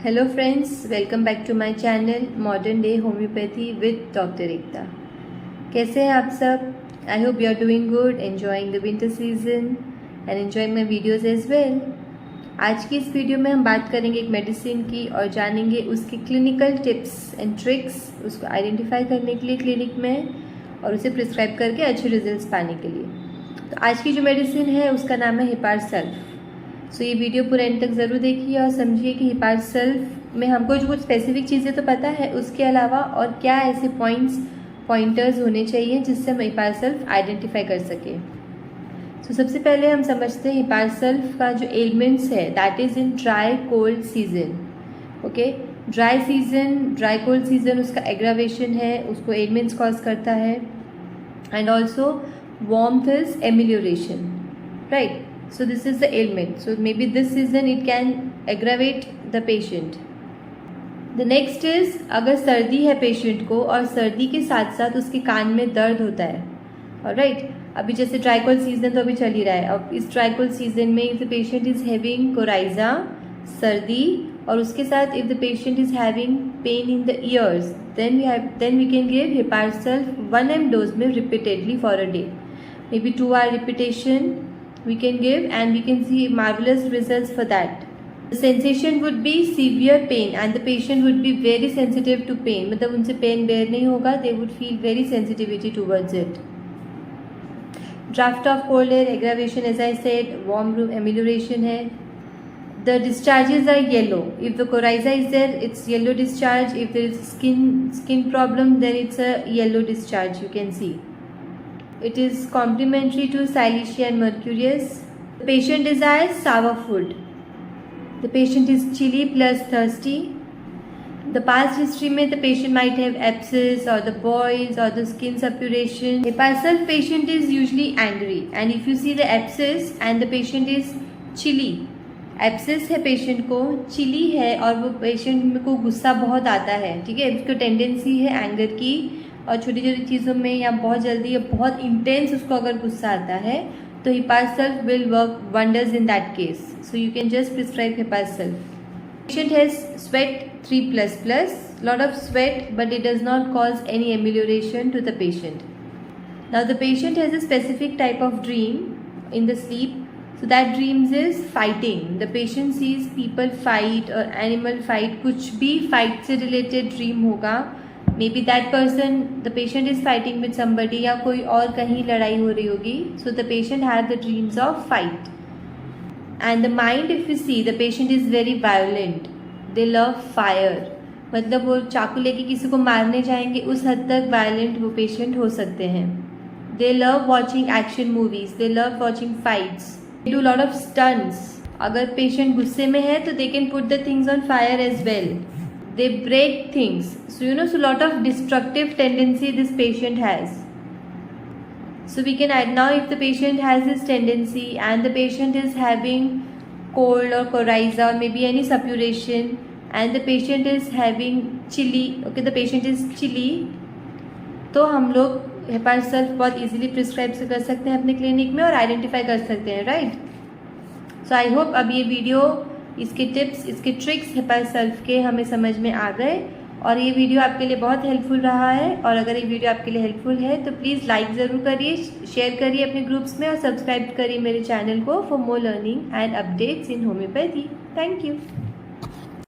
Hello friends, welcome back to my channel modern day homoeopathy with doctor Ekta. कैसे हैं आप सब? I hope you are doing good, enjoying the winter season and enjoying my videos as well. आज की इस video में हम बात करेंगे एक मेडिसिन की और जानेंगे उसकी क्लिनिकल टिप्स एंड ट्रिक्स, उसको आइडेंटिफाई करने के लिए क्लिनिक में और उसे प्रिस्क्राइब करके अच्छे रिजल्ट्स पाने के लिए। तो आज की जो मेडिसिन है उसका नाम है हिपारसल्फ। सो ये वीडियो पूरा एंड तक ज़रूर देखिए और समझिए कि हिपारसल्फ में हमको जो कुछ स्पेसिफिक चीज़ें तो पता है, उसके अलावा और क्या ऐसे पॉइंटर्स होने चाहिए जिससे हम हिपारसल्फ आइडेंटिफाई कर सकें। सो सबसे पहले हम समझते हैं हिपारसल्फ का जो एलिमेंट्स है, that is in dry cold season. Okay, dry cold season उसका एग्रावेशन है, उसको एलिमेंट्स कॉज करता है। And also warmth is amelioration, right? So this is the ailment. So maybe this season it can aggravate the patient. The next is अगर सर्दी है patient को और सर्दी के साथ साथ उसके कान में दर्द होता है, ऑलराइट। अभी जैसे ड्राई कोल्ड सीजन तो अभी चल ही रहा है। अब इस ड्राई कोल्ड सीजन में if the patient is having coryza, सर्दी, और उसके साथ if the patient is having pain in the ears, then we can give hepar sulph 1 ml dose में repeatedly for a day, maybe 2 hour repetition we can give, and we can see marvelous results for that. The sensation would be severe pain and the patient would be very sensitive to pain. मतलब उनसे pen bear नहीं होगा, they would feel very sensitivity towards it. Draft of cold air aggravation, as I said, warm room amelioration है. The discharges are yellow. If the coryza is there, it's yellow discharge. If there is skin problem, then it's a yellow discharge. You can see. It is complementary to Silicea and Mercurius. The patient desires sour food. The patient is chilly plus thirsty. The past history में the patient might have abscess or the boils or the skin suppuration. Hiparsal patient is usually angry, and if you see the abscess and the patient is chilly, abscess है patient को, chilli है और वो patient को गुस्सा बहुत आता है, ठीक है, उसको टेंडेंसी है एंगर की, और छोटी छोटी चीज़ों में या बहुत जल्दी या बहुत इंटेंस उसको अगर गुस्सा आता है तो हिपारसल्फ will work wonders in that case. So you can just prescribe हिपारसल्फ. Patient has sweat 3++, lot of sweat, but it does not cause any amelioration to the patient. Now the patient has a specific type of dream in the sleep. So that dreams is fighting. The patient sees people fight or animal fight, कुछ भी fight से related dream होगा. Maybe that person, the patient is fighting with somebody, या कोई और कहीं लड़ाई हो रही होगी. So the patient has the dreams of fight. And the mind, if you see, the patient is very violent. They love fire. मतलब वो चाकू लेके किसी को मारने जाएंगे, उस हद तक violent वो patient हो सकते हैं. They love watching action movies. They love watching fights. They do lot of stunts. अगर patient गुस्से में है तो they can put the things on fire as well. They break things. So lot of destructive tendency this patient has. So we can add now, if the patient has this tendency and the patient is having cold or coryza or maybe any suppuration and the patient is having chilly, okay, the patient is chilly, तो हम लोग हिपारसल्फ बहुत easily prescribe कर सकते हैं अपने clinic में और आइडेंटिफाई कर सकते हैं, राइट? सो आई होप अब ये वीडियो, इसके टिप्स, इसके ट्रिक्स हिपारसल्फ के हमें समझ में आ गए और ये वीडियो आपके लिए बहुत हेल्पफुल रहा है. और अगर ये वीडियो आपके लिए हेल्पफुल है तो प्लीज़ लाइक ज़रूर करिए, शेयर करिए अपने ग्रुप्स में और सब्सक्राइब करिए मेरे चैनल को for more learning and updates in homeopathy. Thank you.